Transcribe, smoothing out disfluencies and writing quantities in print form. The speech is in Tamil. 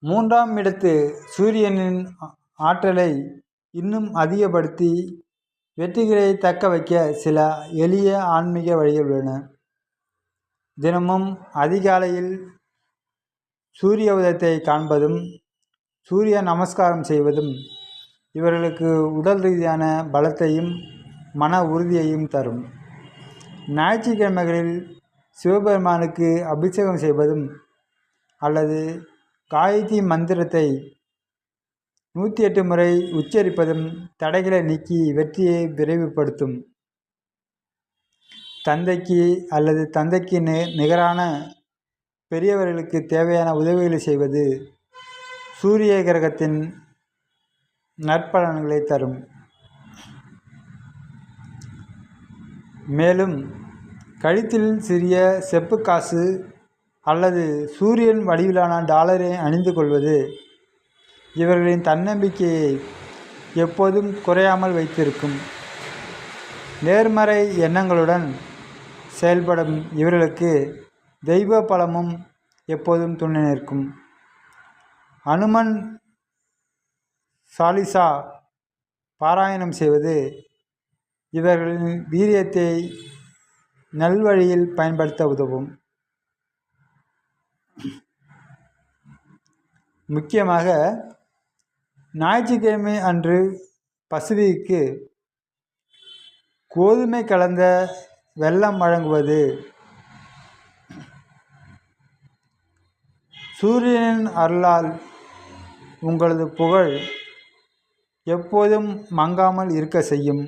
மூன்றாம் இடத்து சூரியனின் ஆற்றலை இன்னும் அதிகப்படுத்தி வெற்றிகளை தக்க வைக்க சில எளிய ஆன்மீக வழிகள் உள்ளன. தினமும் அதிகாலையில் சூரிய உதயத்தை காண்பதும் சூரிய நமஸ்காரம் செய்வதும் இவர்களுக்கு உடல் ரீதியான பலத்தையும் மன உறுதியையும் தரும். ஞாயிற்றுக்கிழமைகளில் சிவபெருமானுக்கு அபிஷேகம் செய்வதும் அல்லது காயத்ரி மந்திரத்தை 108 முறை உச்சரிப்பதும் தடைகளை நீக்கி வெற்றியை விரைவுபடுத்தும். தந்தைக்கு அல்லது தந்தைக்கு நிகரான பெரியவர்களுக்கு தேவையான உதவிகளை செய்வது சூரிய கிரகத்தின் நற்பலன்களை தரும். மேலும் கழுத்தில் சிறிய செப்பு காசு அல்லது சூரியன் வடிவிலான டாலரை அணிந்து கொள்வது இவர்களின் தன்னம்பிக்கையை எப்போதும் குறையாமல் வைத்திருக்கும். நேர்மறை எண்ணங்களுடன் செயல்படும் இவர்களுக்கு தெய்வ பலமும் எப்போதும் துணை நிற்கும். அனுமன் சாலிசா பாராயணம் செய்வது இவர்களின் வீரியத்தை நல்வழியில் பயன்படுத்த உதவும். முக்கியமாக ஞாயிற்றுக்கிழமை அன்று பசுவிற்கு கோதுமை கலந்த வெல்லம் வழங்குவது சூரியனின் அருளால் உங்களது புகழ் எப்போதும் மங்காமல் இருக்க செய்யும்.